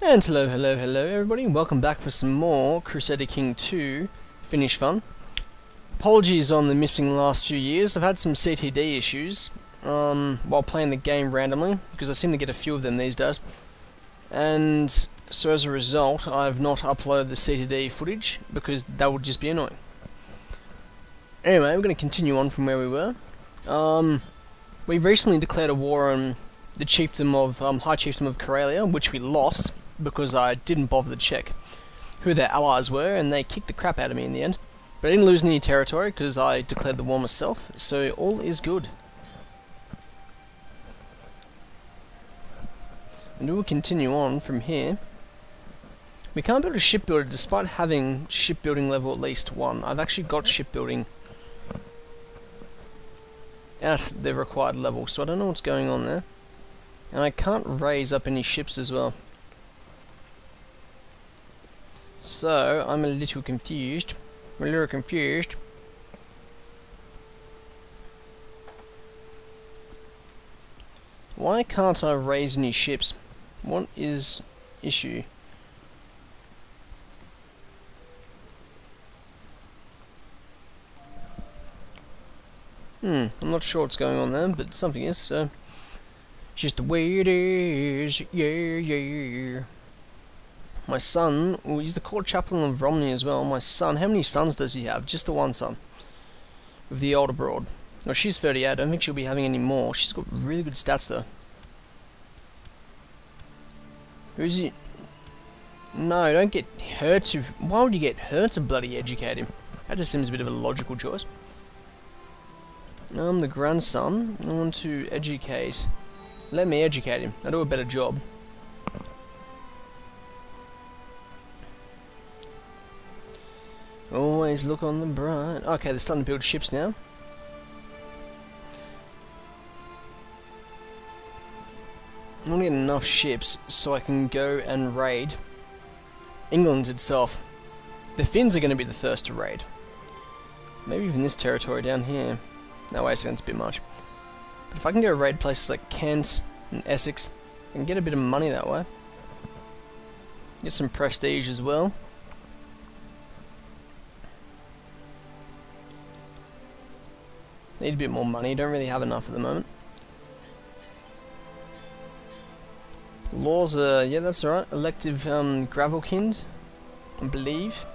And hello everybody, welcome back for some more Crusader King 2 Finnish fun. Apologies on the missing last few years. I've had some CTD issues while playing the game randomly, because I seem to get a few of them these days. And so as a result, I've not uploaded the CTD footage, because that would just be annoying. Anyway, we're going to continue on from where we were. We recently declared a war on the chiefdom of High Chiefdom of Karelia, which we lost because I didn't bother to check who their allies were, and they kicked the crap out of me in the end. But I didn't lose any territory because I declared the war myself, so all is good. And we'll continue on from here. We can't build a shipbuilder despite having shipbuilding level at least 1. I've actually got shipbuilding at the required level, so I don't know what's going on there. And I can't raise up any ships as well. So, I'm a little confused. Why can't I raise any ships? What is issue? I'm not sure what's going on there, but something is, so it's just the way it is. Yeah. My son, he's the court chaplain of Romney as well. My son, how many sons does he have? Just the one son. With the older broad. Well, she's 38, I don't think she'll be having any more. She's got really good stats though. Who is he? No, don't get her to... Why would you get her to bloody educate him? That just seems a bit of a logical choice. I'm the grandson. I want to educate. Let me educate him. I'll do a better job. Always look on the bright. Okay, they're starting to build ships now. I want to get enough ships so I can go and raid England itself. The Finns are going to be the first to raid. Maybe even this territory down here. No, wait a second, it's a bit much. But if I can go raid places like Kent and Essex, I can get a bit of money that way. Get some prestige as well. Need a bit more money, don't really have enough at the moment. Laws are, yeah, that's alright. Elective Gravelkind, I believe.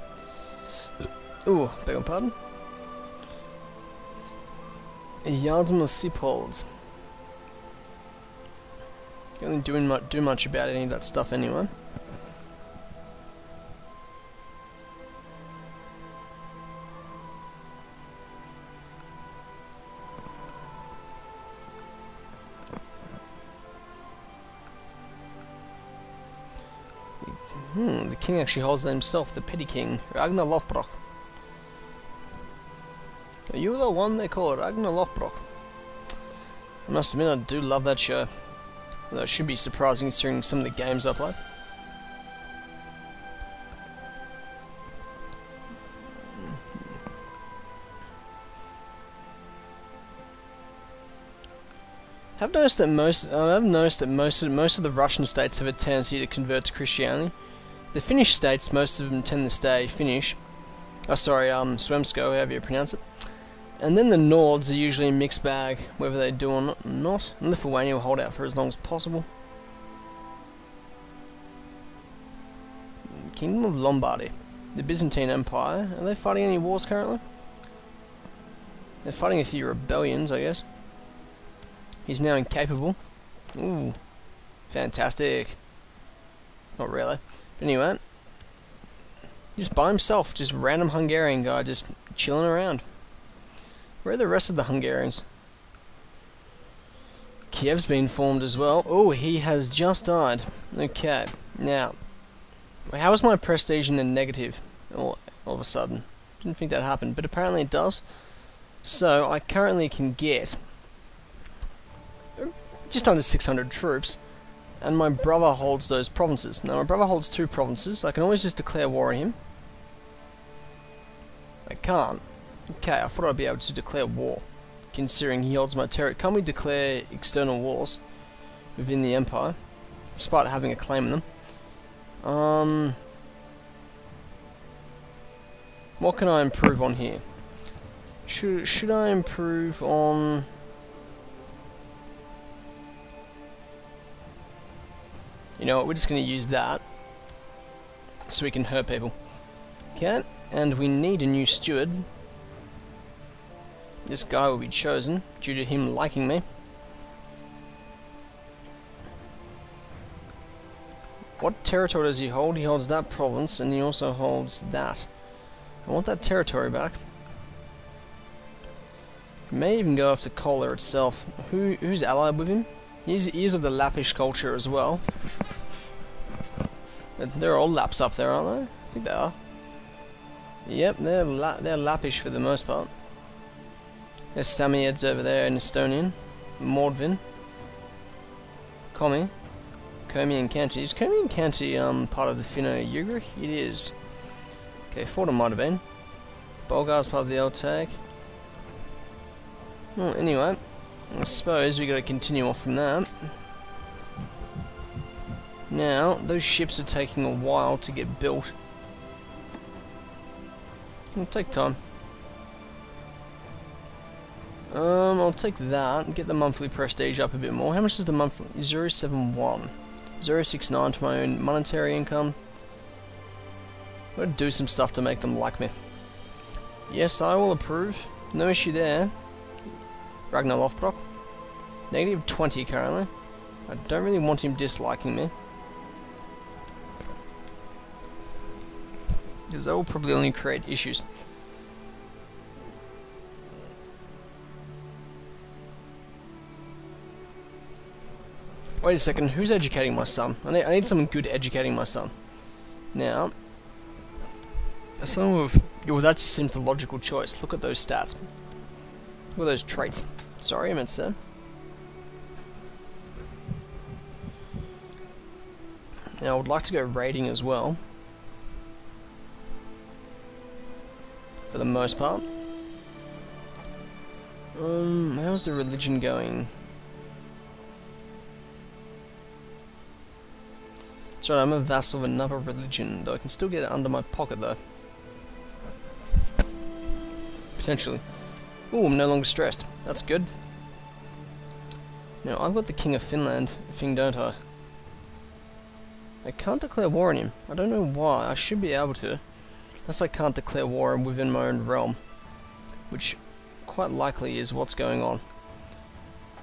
Ooh, beg your pardon. Yardm of Sliphold. Don't really do much about any of that stuff anyway. The king actually holds that himself, the petty king, Ragnar Lothbrok. Are you the one they call Ragnar Lothbrok? I must admit, I do love that show. Although it should be surprising considering some of the games I play. I've noticed that most of the Russian states have a tendency to convert to Christianity. The Finnish states, most of them tend to stay Finnish. Oh, sorry, Swemsko, however you pronounce it. And then the Nords are usually a mixed bag, whether they do or not. And Lithuania will hold out for as long as possible. Kingdom of Lombardy. The Byzantine Empire. Are they fighting any wars currently? They're fighting a few rebellions, I guess. He's now incapable. Ooh. Fantastic. Not really. But anyway. Just by himself. Just random Hungarian guy just chilling around. Where are the rest of the Hungarians? Kiev's been formed as well. Oh, he has just died. Okay. Now. How is my prestige in the negative? All of a sudden. Didn't think that happened. But apparently it does. So, I currently can get just under 600 troops, and my brother holds those provinces. Now my brother holds 2 provinces, I can always just declare war on him. I can't. Okay, I thought I'd be able to declare war, considering he holds my territory. Can't we declare external wars within the empire, despite having a claim on them? What can I improve on here? Should I improve on... You know what, we're just going to use that so we can hurt people. Okay, and we need a new steward. This guy will be chosen due to him liking me. What territory does he hold? He holds that province, and he also holds that. I want that territory back. May even go after Kola itself. Who's allied with him? He is of the Lappish culture as well. They're all Laps up there, aren't they? I think they are. Yep, they're Lappish for the most part. There's Samoyeds over there in Estonian. Mordvin. Komi and Kanti. Is Komi and Kanti part of the Finno-Ugric? It is. Okay, Fordham might have been. Bulgar's part of the old tag. Well, anyway, I suppose we got to continue off from that. Now, those ships are taking a while to get built. It'll take time. I'll take that and get the monthly prestige up a bit more. How much is the monthly? 071. 069 to my own monetary income. I'm going to do some stuff to make them like me. Yes, I will approve. No issue there. Ragnar Lothbrok. Negative 20 currently. I don't really want him disliking me. Because that will probably only create issues. Wait a second, who's educating my son? I need someone good educating my son. Now, well, that just seems the logical choice. Look at those stats. Look at those traits. Sorry, I meant to say. Now, I would like to go raiding as well. For the most part. How's the religion going? Sorry, I'm a vassal of another religion, though I can still get it under my pocket, though. Potentially. Ooh, I'm no longer stressed. That's good. Now, I've got the King of Finland thing, don't I? I can't declare war on him. I don't know why. I should be able to. Unless I can't declare war within my own realm. Which, quite likely, is what's going on.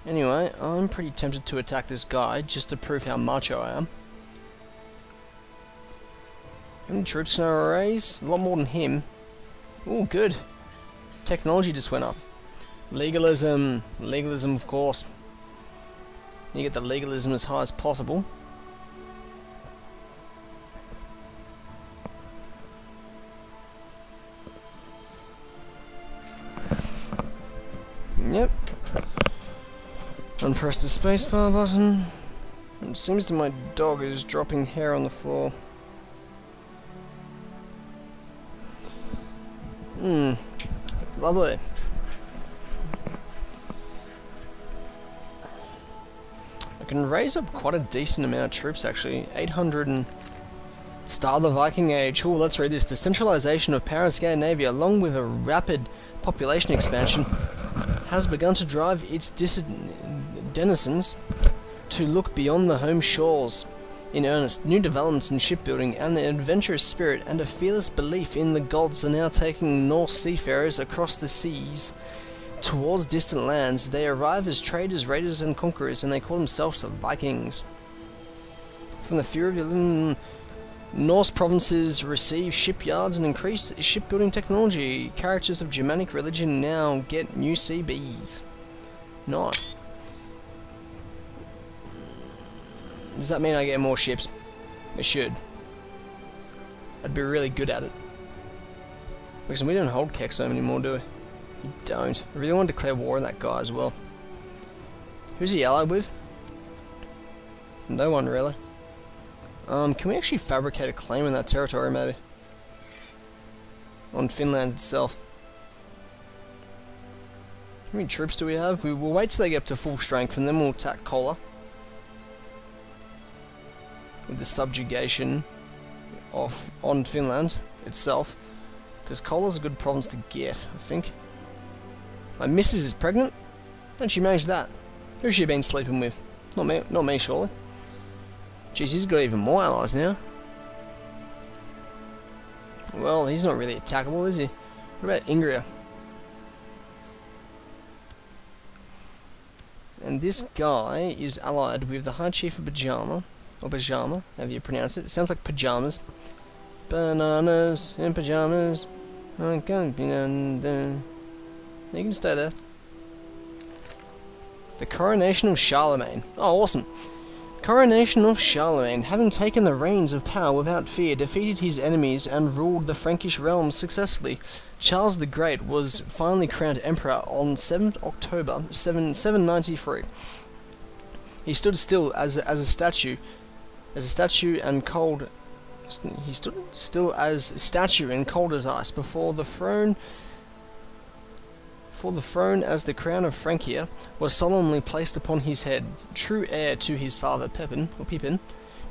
Anyway, I'm pretty tempted to attack this guy, just to prove how macho I am. How many troops can I raise? A lot more than him. Ooh, good. Technology just went up. Legalism. Legalism, of course. You get the legalism as high as possible. Yep. Unpress the spacebar button. It seems that my dog is dropping hair on the floor. Lovely. I can raise up quite a decent amount of troops actually. 800 and... Start the Viking Age. Ooh, let's read this. The centralization of power in Scandinavia, along with a rapid population expansion, has begun to drive its denizens to look beyond the home shores. In earnest, new developments in shipbuilding and an adventurous spirit and a fearless belief in the gods are now taking Norse seafarers across the seas towards distant lands. They arrive as traders, raiders and conquerors, and they call themselves the Vikings. From the fear of the Norse provinces receive shipyards and increased shipbuilding technology. Characters of Germanic religion now get new CBs. Nice. Does that mean I get more ships? It should. I'd be really good at it. Because we don't hold Kexham anymore, do we? We don't. I really want to declare war on that guy as well. Who's he allied with? No one, really. Can we actually fabricate a claim in that territory, maybe? On Finland itself. How many troops do we have? We'll wait till they get up to full strength and then we'll attack Kola. With the subjugation. off on Finland itself, because coal is a good province to get, I think. My missus is pregnant? How'd she manage that? Who's she been sleeping with? Not me, surely. Jeez, he's got even more allies now. Well, he's not really attackable, is he? What about Ingria? And this guy is allied with the High Chief of Pajama, or Pajama, however you pronounce it. It sounds like pajamas. Bananas and pajamas. You can stay there. The coronation of Charlemagne. Oh, awesome. Coronation of Charlemagne, having taken the reins of power without fear, defeated his enemies and ruled the Frankish realms successfully. Charles the Great was finally crowned emperor on 7th October 793. He stood still as a statue, and cold. He stood still as a statue and cold as ice before the throne. For the throne, as the crown of Francia was solemnly placed upon his head, true heir to his father Pepin,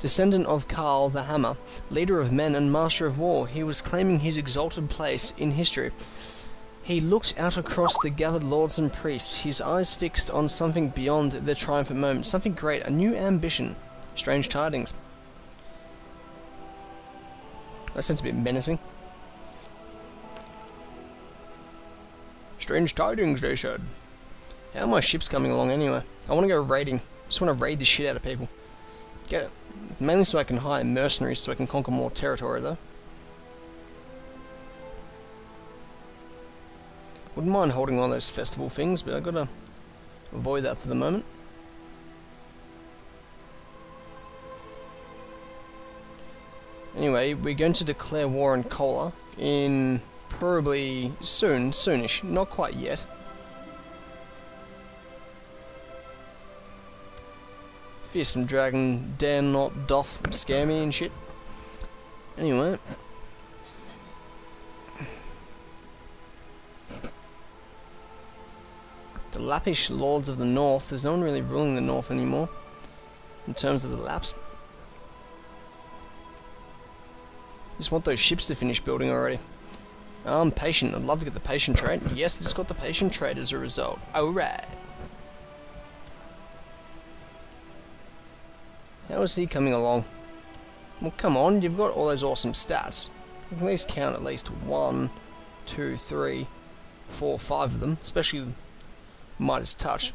descendant of Karl the Hammer, leader of men and master of war, he was claiming his exalted place in history. He looked out across the gathered lords and priests, his eyes fixed on something beyond the triumphant moment, something great, a new ambition. Strange tidings. That sounds a bit menacing. Strange tidings, they said. How are my ships coming along anyway? I want to go raiding. Just want to raid the shit out of people. Mainly so I can hire mercenaries so I can conquer more territory though. Wouldn't mind holding one of those festival things, but I've got to avoid that for the moment. Anyway, we're going to declare war on Kola in probably soonish, not quite yet. Fearsome dragon dare not doth scare me and shit. Anyway. The Lappish lords of the north, there's no one really ruling the north anymore, in terms of the Lapps. Just want those ships to finish building already. I'm patient, I'd love to get the patient trait. Yes, I just got the patient trait as a result. Alright. How is he coming along? Well, come on, you've got all those awesome stats. You can at least count at least 1, 2, 3, 4, 5 of them, especially Midas Touch.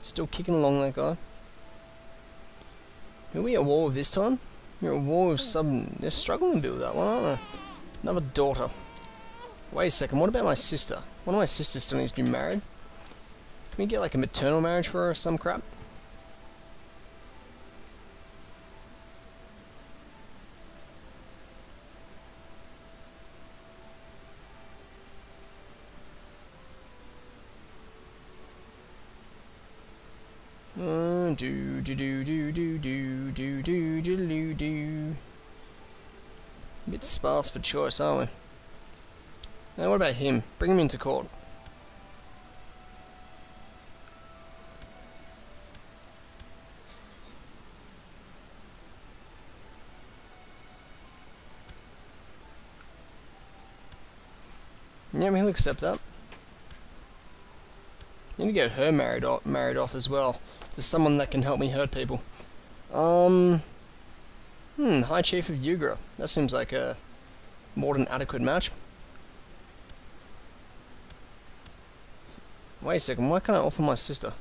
Still kicking along, that guy. Who are we at war with this time? You're at war with some... They're struggling a bit with that one, aren't they? Another daughter. Wait a second, what about my sister? One of my sisters still needs to be married. Can we get like a maternal marriage for her or some crap? A bit sparse for choice, aren't we? Now what about him? Bring him into court. Yeah, he'll accept that. Need to get her married off as well. To someone that can help me hurt people. High Chief of Ugra. That seems like a more than adequate match. Wait a second, why can't I offer my sister?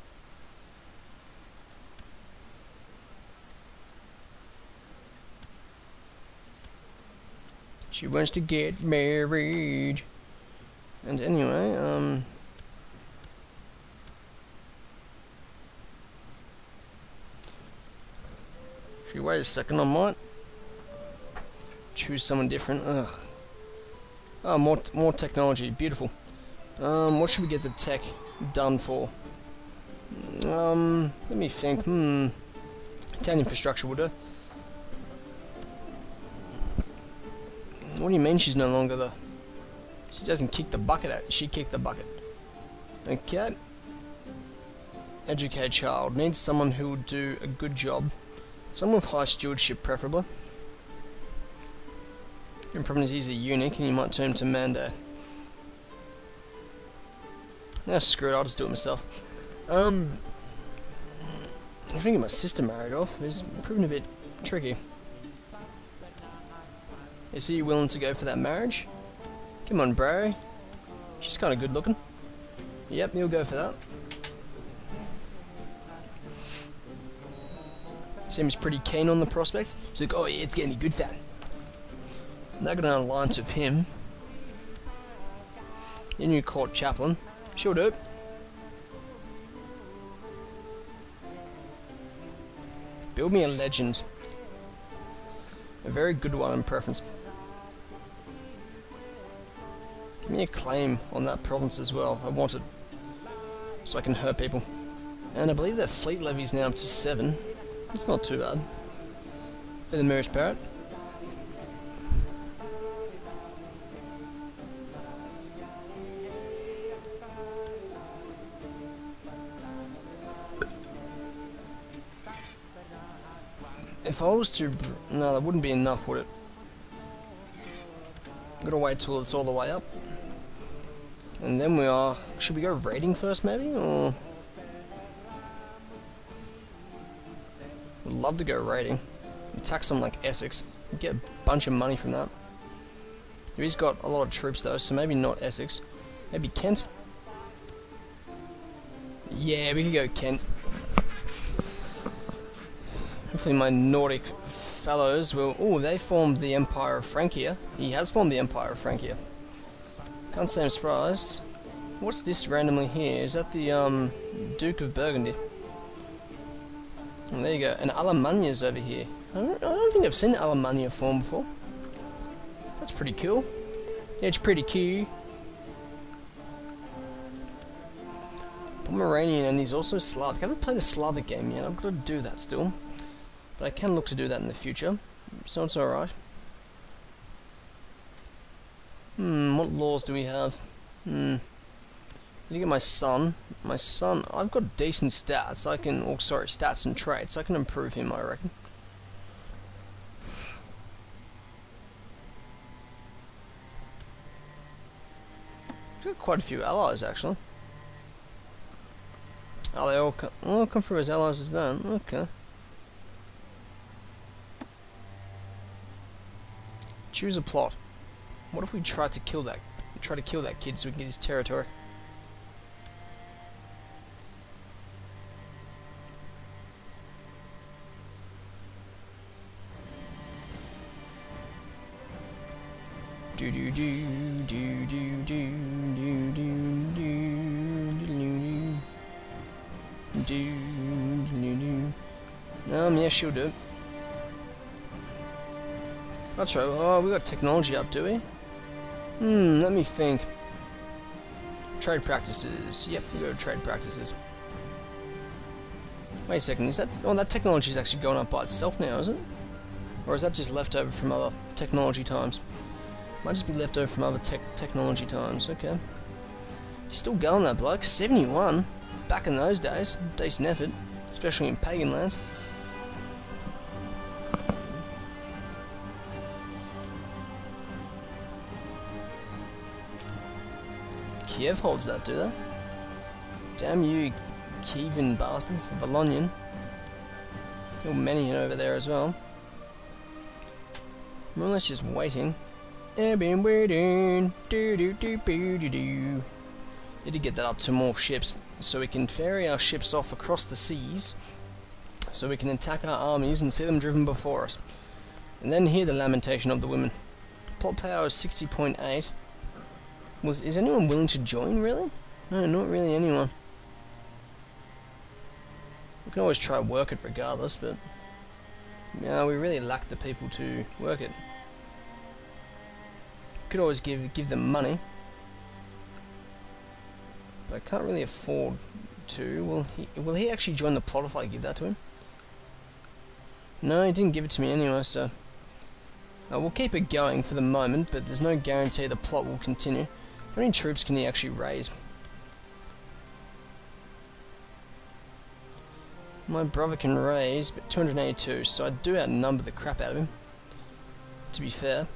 She wants to get married. And anyway, wait a second, I might choose someone different. Ugh. Oh, more technology, beautiful. What should we get the tech done for? Let me think. Town infrastructure would do. What do you mean she's no longer the... She doesn't kick the bucket out, she kicked the bucket. Okay. educate a child. Needs someone who will do a good job. Someone with high stewardship, preferably. The problem is he's a eunuch, and you might turn him to Mando. Nah, screw it, I'll just do it myself. I'm trying to get my sister married off. It's proving a bit tricky. Is he willing to go for that marriage? Come on, bro. She's kind of good looking. Yep, he'll go for that. Seems pretty keen on the prospect. He's like, oh yeah, it's getting me good fat. I'm not got an alliance with him. Your new court chaplain. She'll do it. Build me a legend. A very good one in preference. Give me a claim on that province as well. I want it. So I can hurt people. And I believe that fleet levy is now up to 7. It's not too bad. For the Moorish Parrot. If I was to... No, that wouldn't be enough, would it? I'm gonna wait till it's all the way up. And then we are... Should we go raiding first, maybe? Or... Would love to go raiding. Attack something like Essex. Get a bunch of money from that. He's got a lot of troops though, so maybe not Essex. Maybe Kent? Yeah, we could go Kent. Hopefully my Nordic fellows will... Oh, they formed the Empire of Francia. He has formed the Empire of Francia. Can't say I'm surprised. What's this randomly here? Is that the Duke of Burgundy? And there you go. And Alemannia's over here. I don't think I've seen Alemannia form before. That's pretty cool. Yeah, it's pretty cool. Pomeranian, and he's also Slavic. I haven't played a Slavic game yet. I've got to do that still. But I can look to do that in the future. So it's alright. What laws do we have? Look at my son. My son, I've got decent stats. I can, oh sorry, stats and traits. I can improve him, I reckon. Got quite a few allies actually. Oh, they all come through as allies as that. Okay. Choose a plot. What if we try to kill that? Try to kill that kid so we can get his territory. Do do do do do do do do do. Yeah, she'll do it. That's right. Oh, we got technology up, do we? Let me think. Trade practices. Yep, we go to trade practices. Wait a second, is that... Oh, that technology is actually going up by itself now, is it? Or is that just left over from other technology times? Might just be left over from other technology times, okay. He's still going, that bloke. 71. Back in those days. Decent effort. Especially in pagan lands. Kiev holds that, do they? Damn you, Kievan bastards. Valonian. Many over there as well. More or less just waiting. I've been waiting. Do do do do do do. Need to get that up to more ships, so we can ferry our ships off across the seas, so we can attack our armies and see them driven before us, and then hear the lamentation of the women. Plot power is 60.8. Is anyone willing to join, really? No, not really anyone. We can always try to work it regardless, but yeah, we really lack the people to work it. Could always give them money, but I can't really afford to. Will he actually join the plot if I give that to him? No, he didn't give it to me anyway, so we'll keep it going for the moment, but there's no guarantee the plot will continue. How many troops can he actually raise? My brother can raise, but 282, so I do outnumber the crap out of him, to be fair.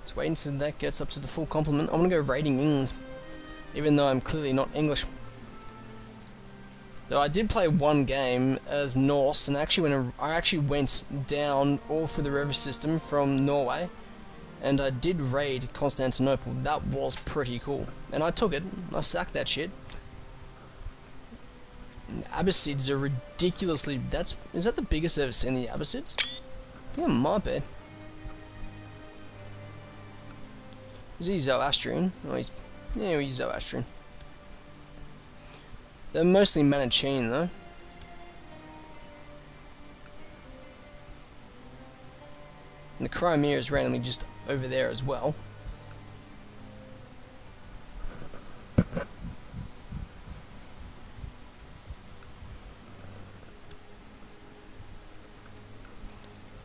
Let's wait until that gets up to the full complement. I'm going to go raiding England, even though I'm clearly not English. Though I did play one game as Norse, and I actually went down all through the river system from Norway, and I did raid Constantinople. That was pretty cool, and I took it. I sacked that shit. And Abbasids are ridiculously... Is that the biggest I've ever seen, the Abbasids? Yeah, might be. Is he Zoroastrian? Oh, he's Zoroastrian. They're mostly Manichaean though. And the Crimea is randomly just over there as well.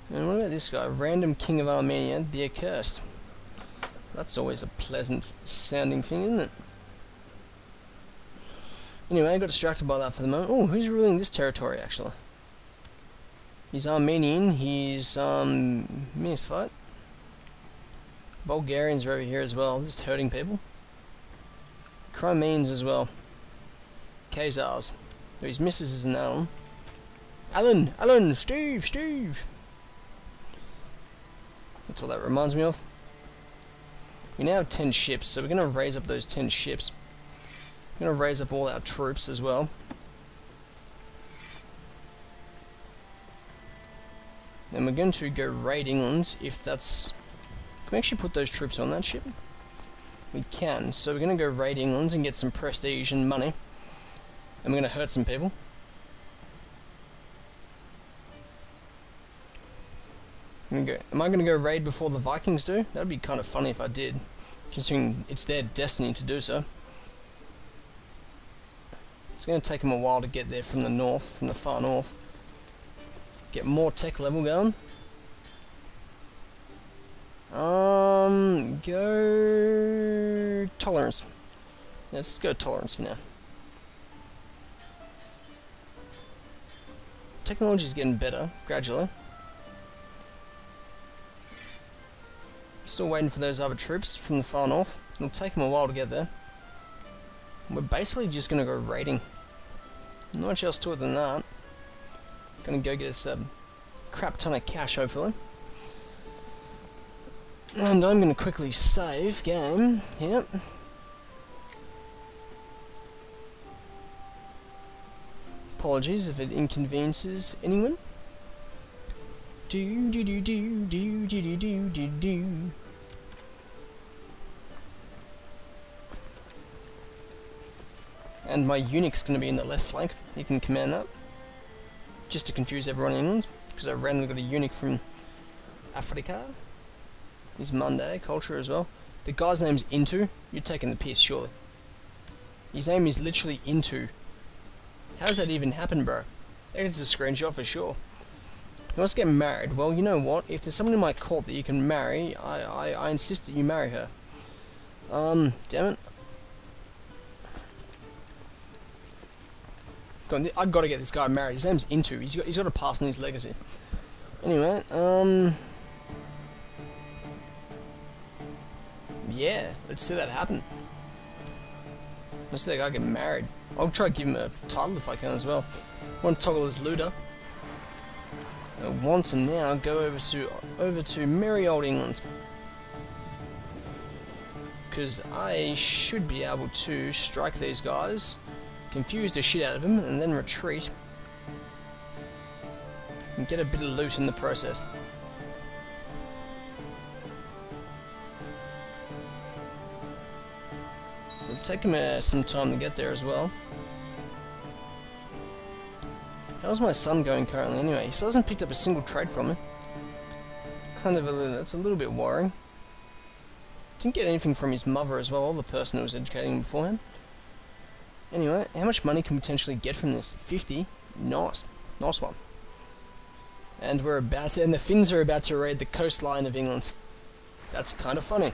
And what about this guy? Random King of Armenia, the Accursed. That's always a pleasant sounding thing, isn't it? Anyway, I got distracted by that for the moment. Oh, who's ruling this territory, actually? He's Armenian, he's, Minusfite. Bulgarians are over here as well, just hurting people. Crimeans as well. Khazars. So his missus is an Alan. Alan! Steve! That's what that reminds me of. We now have 10 ships, so we're going to raise up those 10 ships. We're going to raise up all our troops as well. And we're going to go raid England if that's... Can we actually put those troops on that ship? We can, so we're going to go raid England and get some prestige and money. And we're going to hurt some people. Am I going to go raid before the Vikings do? That would be kind of funny if I did, considering it's their destiny to do so. It's going to take them a while to get there from the north, from the far north. Get more tech level going. Go tolerance. Yeah, let's go tolerance for now. Technology's getting better gradually. Still waiting for those other troops from the far north. It'll take them a while to get there. We're basically just going to go raiding. Not much else to it than that. Gonna go get us a crap ton of cash, hopefully. And I'm going to quickly save game. Yep. Apologies if it inconveniences anyone. Do. And my eunuch's going to be in the left flank. You can command that. Just to confuse everyone in England, because I randomly got a eunuch from Africa. He's Monday culture as well. The guy's name's Into. You're taking the piss, surely. His name is literally Into. How does that even happen, bro? It's a screenshot for sure. He wants to get married. Well, you know what? If there's someone in my court that you can marry, I insist that you marry her. Damn it. I've got to get this guy married. His name's Into. He's got to pass on his legacy. Anyway, yeah, let's see that happen. Let's see that guy get married. I'll try to give him a title if I can as well. I want to toggle his looter. I want to now go over to merry old England, because I should be able to strike these guys, confuse the shit out of them, and then retreat and get a bit of loot in the process. It'll take him some time to get there as well. How's my son going currently anyway? He still hasn't picked up a single trade from me. That's a little bit worrying. Didn't get anything from his mother as well, or the person who was educating him beforehand. Anyway, how much money can we potentially get from this? 50? Nice. Nice one. And the Finns are about to raid the coastline of England. That's kind of funny.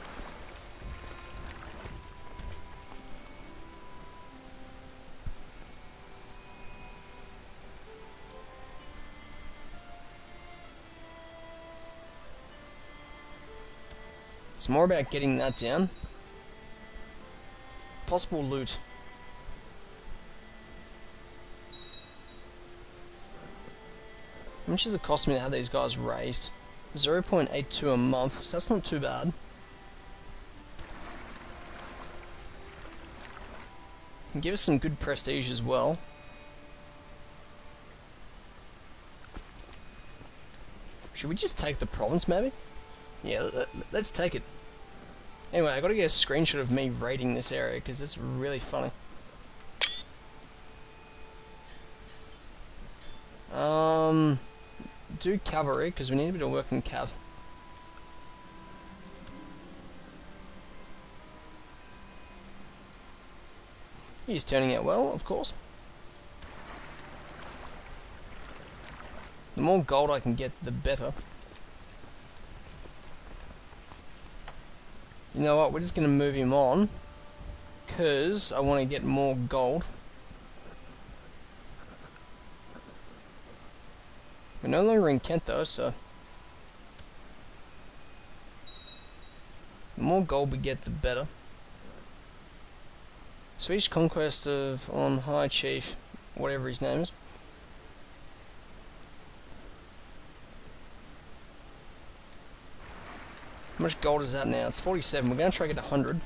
It's more about getting that down. Possible loot. How much does it cost me to have these guys raised? 0.82 a month, so that's not too bad. And give us some good prestige as well. Should we just take the province maybe? Yeah, let's take it. Anyway, I gotta get a screenshot of me raiding this area because it's really funny. Do cavalry because we need a bit of work in cav. He's turning out well, of course. The more gold I can get, the better. You know what, we're just going to move him on because I want to get more gold. We're no longer in Kent though, so the more gold we get, the better. Swedish conquest of on High Chief, whatever his name is. How much gold is that now? It's 47. We're going to try to get 100.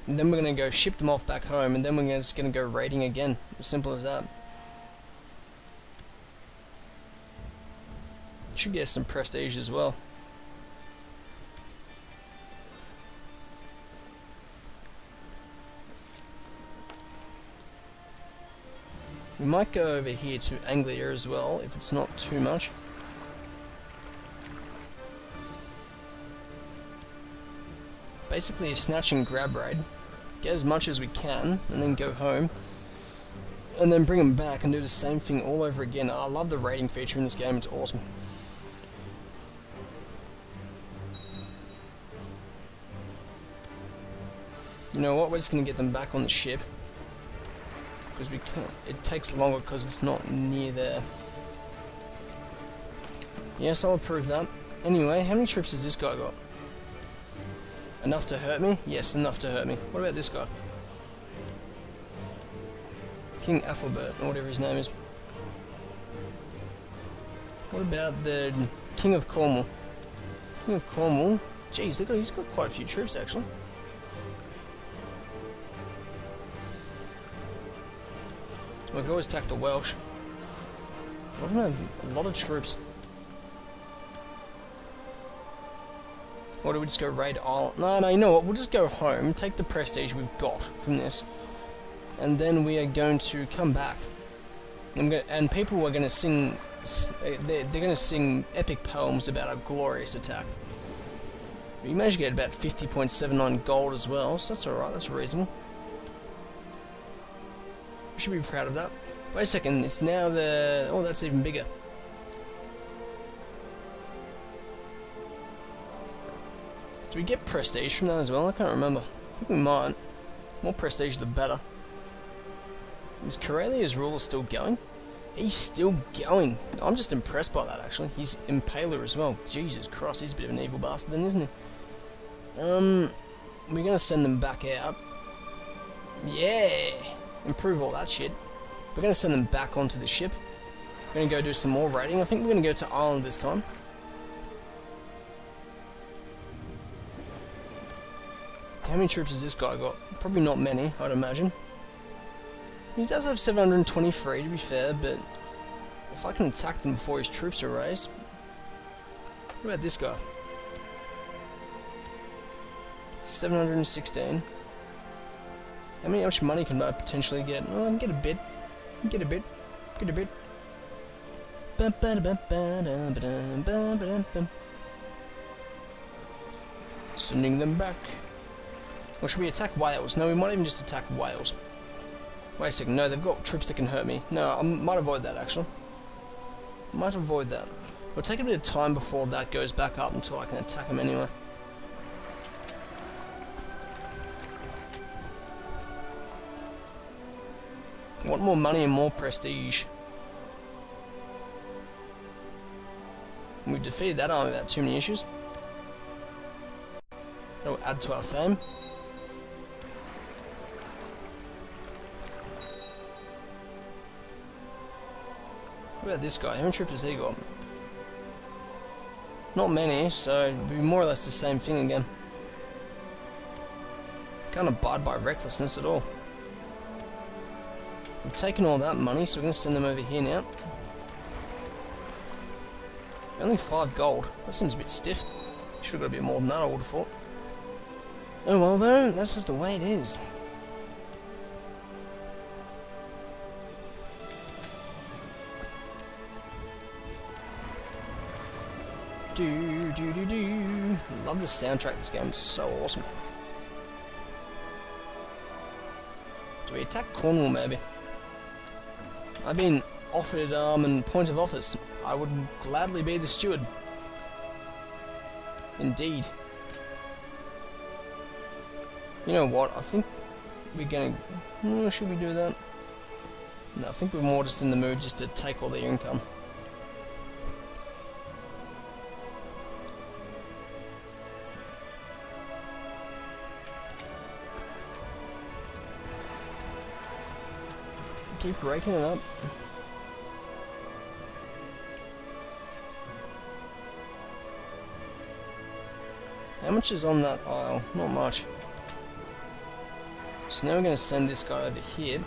And then we're going to go ship them off back home, and then we're just going to go raiding again. As simple as that. Should get some prestige as well. We might go over here to Anglia as well, if it's not too much. Basically a snatch and grab raid. Get as much as we can, and then go home. And then bring them back and do the same thing all over again. I love the raiding feature in this game, it's awesome. You know what, we're just going to get them back on the ship. Because we can't, it takes longer because it's not near there. Yes, I'll approve that. Anyway, how many troops has this guy got? Enough to hurt me? Yes, enough to hurt me. What about this guy? King Ethelbert, or whatever his name is. What about the King of Cornwall? King of Cornwall? Jeez, he's got quite a few troops actually. We can always attack the Welsh. I don't know, a lot of troops. Or do we just go raid Ireland? No, you know what, we'll just go home, take the prestige we've got from this, and then we are going to come back. And people are going to sing, they're going to sing epic poems about our glorious attack. We managed to get about 50.79 gold as well, so that's alright, that's reasonable. We should be proud of that. Wait a second, it's now the... oh, that's even bigger. Do we get prestige from that as well? I can't remember. I think we might. More prestige the better. Is Karelia's ruler still going? He's still going. I'm just impressed by that actually. He's Impaler as well. Jesus Christ, he's a bit of an evil bastard then, isn't he? We're gonna send them back out. Yeah! Improve all that shit. We're gonna send them back onto the ship. We're gonna go do some more raiding. I think we're gonna go to Ireland this time. How many troops has this guy got? Probably not many, I'd imagine. He does have 723 to be fair, but if I can attack them before his troops are raised. What about this guy? 716. How much money can I potentially get? Oh, I can get a bit. Get a bit. Get a bit. Sending them back. Or should we attack Wales? No, we might even just attack Wales. Wait a second, no, they've got troops that can hurt me. No, I might avoid that actually. Might avoid that. It'll take a bit of time before that goes back up until I can attack them anyway. I want more money and more prestige. We've defeated that army without too many issues. That'll add to our fame. What about this guy? How many troops has he got? Not many, so it'll be more or less the same thing again. Can't abide by recklessness at all. We've taken all that money, so we're going to send them over here now. Only 5 gold. That seems a bit stiff. Should have got a bit more than that, I would have thought. Oh well though, that's just the way it is. Do do do do. Love the soundtrack. This game is so awesome. Do we attack Cornwall maybe? I've been offered and point of office. I would gladly be the steward. Indeed. You know what? I think we're going to... should we do that? No, I think we're more just in the mood just to take all their income. Keep raking it up. How much is on that aisle? Not much. So now we're going to send this guy over here.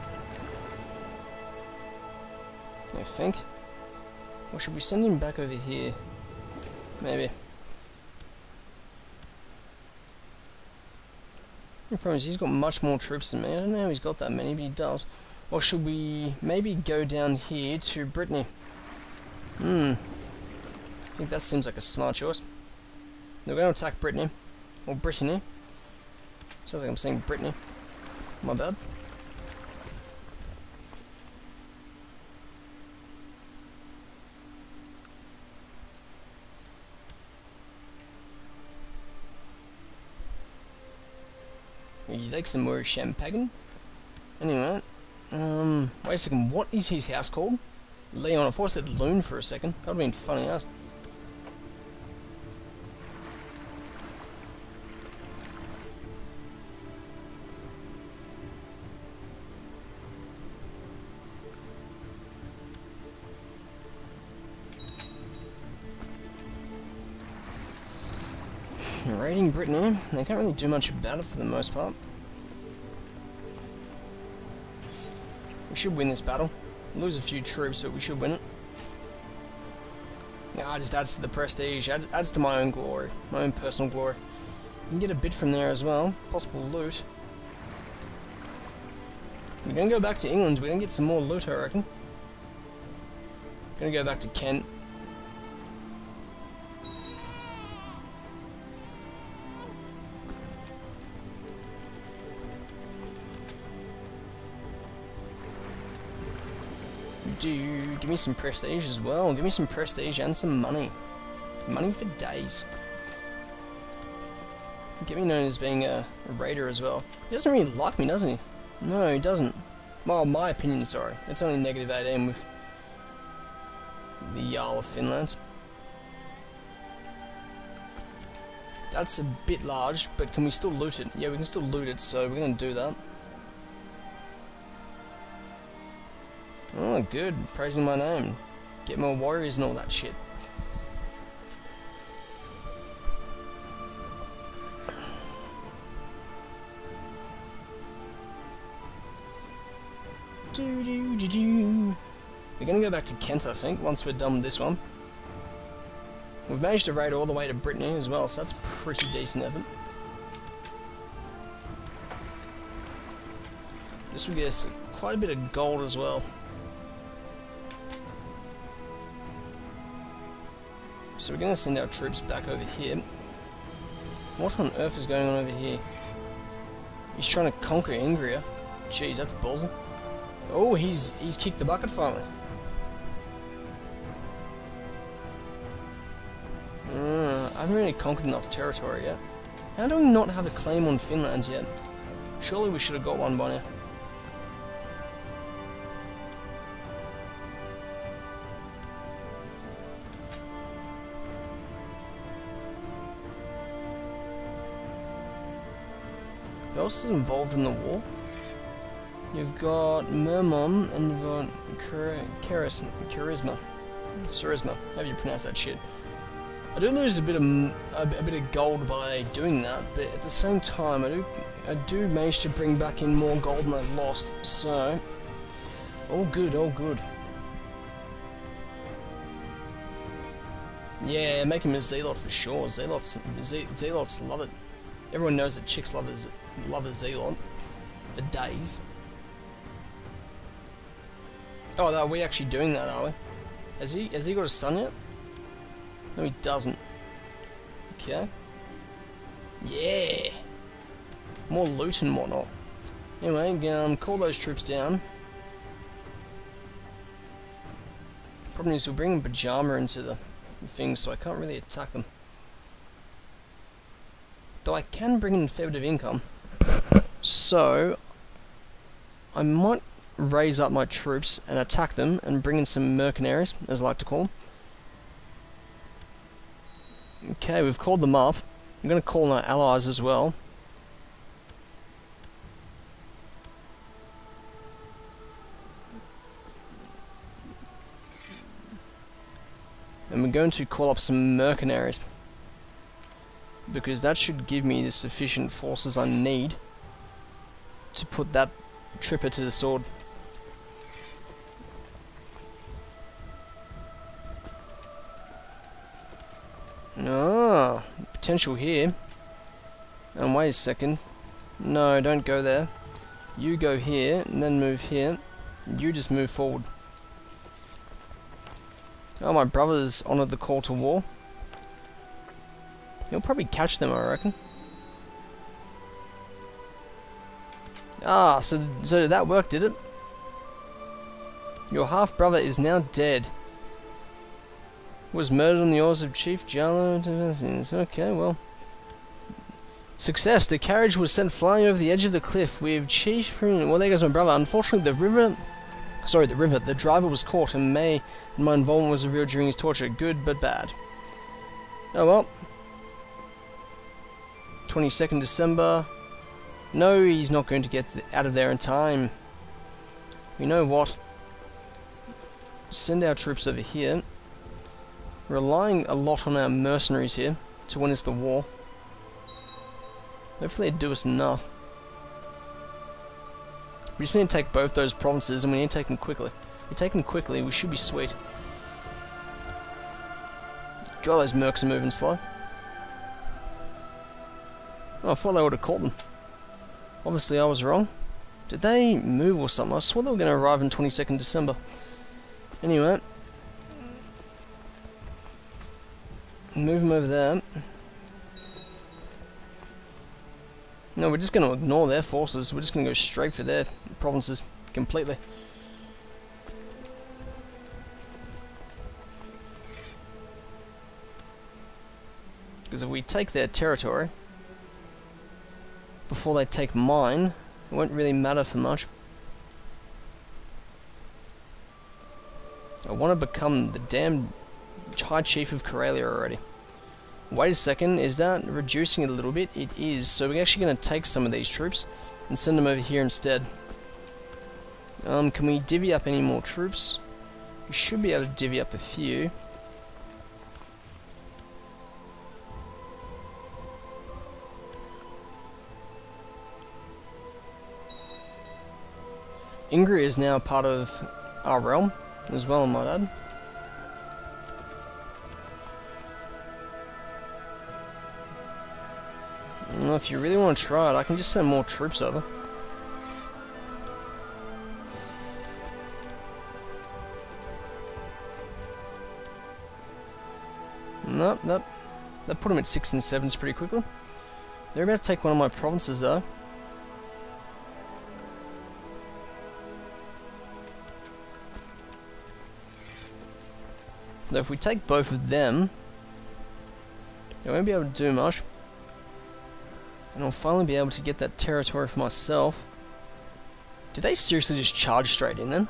I think. Or should we send him back over here? Maybe. The problem is he's got much more troops than me. I don't know how he's got that many, but he does. Or should we maybe go down here to Brittany? I think that seems like a smart choice. We're going to attack Brittany. Or Brittany. Sounds like I'm saying Brittany. My bad. He likes some more champagne. Anyway. Wait a second, what is his house called? Leon, I thought I said Loon for a second. That would have been funny as. Raiding Brittany, they can't really do much about it for the most part. We should win this battle. We'll lose a few troops, but we should win it. Yeah, it just adds to the prestige, adds to my own glory, my own personal glory. You can get a bit from there as well, possible loot. We're going to go back to England, we're going to get some more loot I reckon. Going to go back to Kent. Give me some prestige as well. Give me some prestige and some money. Money for days. Get me known as being a raider as well. He doesn't really like me, doesn't he? No, he doesn't. Well, my opinion, sorry. It's only negative 18 with the Jarl of Finland. That's a bit large, but can we still loot it? Yeah, we can still loot it, so we're going to do that. Oh, good. Praising my name. Get more warriors and all that shit. We're going to go back to Kent, I think, once we're done with this one. We've managed to raid all the way to Brittany as well, so that's pretty decent effort. This will get us quite a bit of gold as well. So we're going to send our troops back over here. What on earth is going on over here? He's trying to conquer Ingria. Jeez, that's ballsy. Oh, he's kicked the bucket finally. I haven't really conquered enough territory yet. How do we not have a claim on Finland yet? Surely we should have got one by now. else is involved in the war? You've got Mermon and you've got Charisma. How do you pronounce that shit? I do lose a bit of gold by doing that, but at the same time, I do manage to bring back in more gold than I've lost. So, all good, all good. Yeah, make him a zealot for sure. Zealots love it. Everyone knows that chicks love a zealot for days. Oh, are we actually doing that, are we? Has he got a son yet? No, he doesn't. Okay. Yeah! More loot and whatnot. Anyway, call those troops down. Problem is, we're bringing Pajama into the thing, so I can't really attack them. Though I can bring in a fair bit of income. So, I might raise up my troops and attack them and bring in some mercenaries, as I like to call them. Okay, we've called them up. I'm going to call in our allies as well. And we're going to call up some mercenaries, because that should give me the sufficient forces I need to put that tripper to the sword. Ah, potential here. And wait a second. No, don't go there. You go here, and then move here. You just move forward. Oh, my brother's honoured the call to war. He'll probably catch them, I reckon. Ah, so did that work, did it? Your half-brother is now dead. Was murdered on the orders of Chief Jarlo. Okay, well. Success. The carriage was sent flying over the edge of the cliff with Chief... Well, there goes my brother. Unfortunately, the driver was caught, and my involvement was revealed during his torture. Good, but bad. Oh well. 22nd December. No, he's not going to get out of there in time. You know what? Send our troops over here. Relying a lot on our mercenaries here to win us the war. Hopefully they do us enough. We just need to take both those provinces, and we need to take them quickly. If we take them quickly, we should be sweet. God, those mercs are moving slow. Oh, I thought they would have caught them. Obviously I was wrong. Did they move or something? I swore they were going to arrive on 22nd December. Anyway. Move them over there. No, we're just going to ignore their forces. We're just going to go straight for their provinces completely. Because if we take their territory before they take mine, it won't really matter for much. I want to become the damn High Chief of Karelia already. Wait a second, is that reducing it a little bit? It is, so we're actually going to take some of these troops and send them over here instead. Can we divvy up any more troops? We should be able to divvy up a few. Ingria is now part of our realm as well, I might add. Well, if you really want to try it, I can just send more troops over. Nope, that put them at 6 and 7s pretty quickly. They're about to take one of my provinces though. Now if we take both of them, they won't be able to do much. And I'll finally be able to get that territory for myself. Did they seriously just charge straight in then?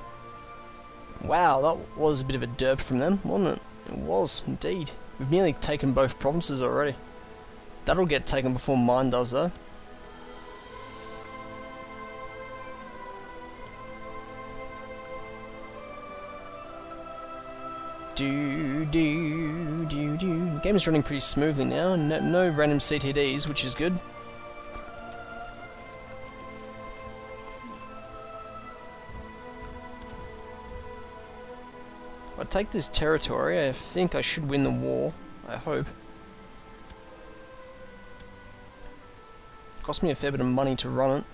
Wow, that was a bit of a derp from them, wasn't it? It was, indeed. We've nearly taken both provinces already. That'll get taken before mine does though. The game is running pretty smoothly now. No random CTDs, which is good. If I take this territory, I think I should win the war. I hope. Cost me a fair bit of money to run it.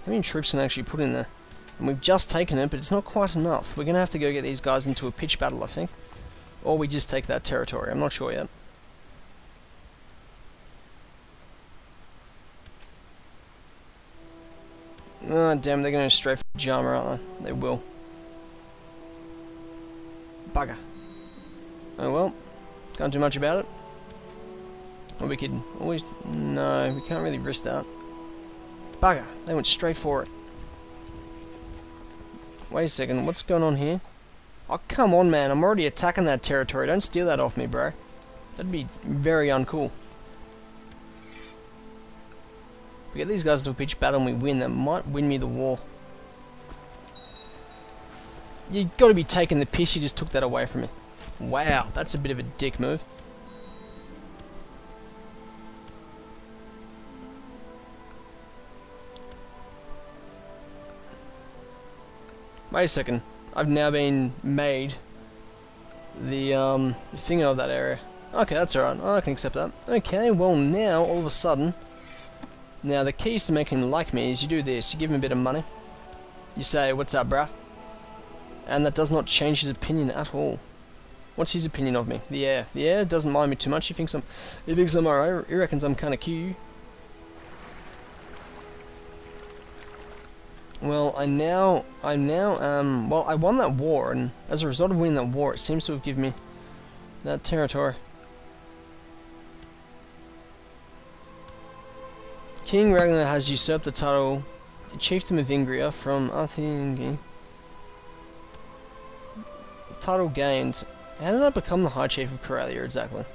How many troops can I actually put in there? And we've just taken it, but it's not quite enough. We're going to have to go get these guys into a pitch battle, I think. Or we just take that territory. I'm not sure yet. Oh, damn, they're going to straight for Jama, aren't they? They will. Bugger. Oh well. Can't do much about it. Or we could always... No, we can't really risk that. Bugger. They went straight for it. Wait a second, what's going on here? Oh, come on, man. I'm already attacking that territory. Don't steal that off me, bro. That'd be very uncool. If we get these guys into a pitch battle and we win, that might win me the war. You gotta be taking the piss, you just took that away from me. Wow, that's a bit of a dick move. Wait a second, I've now been made the thing of that area. Okay, that's alright, I can accept that. Okay, well now, all of a sudden, now the keys to making him like me is you do this, you give him a bit of money, you say, what's up bruh? And that does not change his opinion at all. What's his opinion of me? The heir doesn't mind me too much, he thinks I'm alright, he reckons I'm kinda cute. Well, I won that war, and as a result of winning that war, it seems to have given me that territory. King Ragnar has usurped the title Chieftain of Ingria from Artingi. Title gained. How did I become the High Chief of Coralia exactly?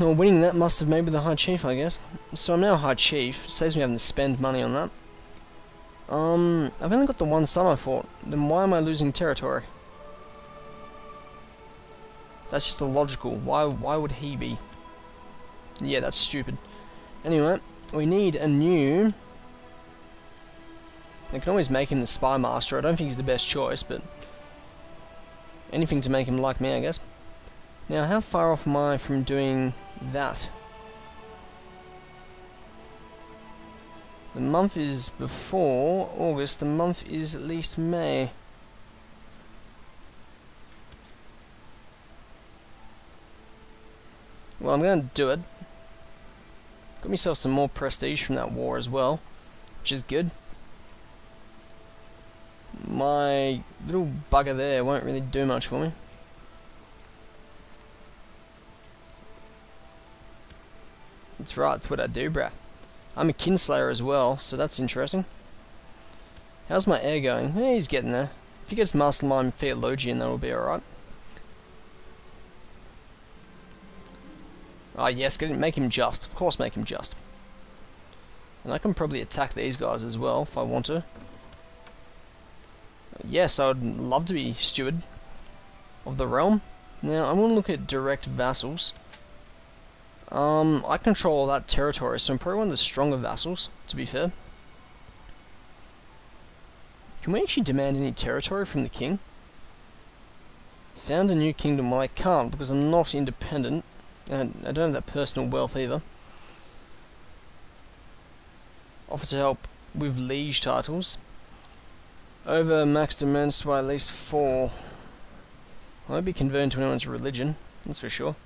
Well, winning that must have made me the High Chief, I guess. So I'm now High Chief. It saves me having to spend money on that. I've only got the one son I fought. Then why am I losing territory? That's just illogical. Why would he be? Yeah, that's stupid. Anyway, we need a new... I can always make him the Spy Master. I don't think he's the best choice, but... anything to make him like me, I guess. Now, how far off am I from doing that? The month is before August, the month is at least May. Well, I'm going to do it. Got myself some more prestige from that war as well, which is good. My little bugger there won't really do much for me. That's right, that's what I do, bruh. I'm a kinslayer as well, so that's interesting. How's my heir going? Yeah, he's getting there. If he gets Mastermind Theologian, that'll be alright. Ah, yes, make him just. Of course, make him just. And I can probably attack these guys as well, if I want to. Yes, I would love to be steward of the realm. Now, I want to look at direct vassals. I control that territory, so I'm probably one of the stronger vassals, to be fair. Can we actually demand any territory from the king? Found a new kingdom. Well, I can't, because I'm not independent, and I don't have that personal wealth either. Offer to help with liege titles. Over max demands by at least 4. I won't be converting to anyone's religion, that's for sure.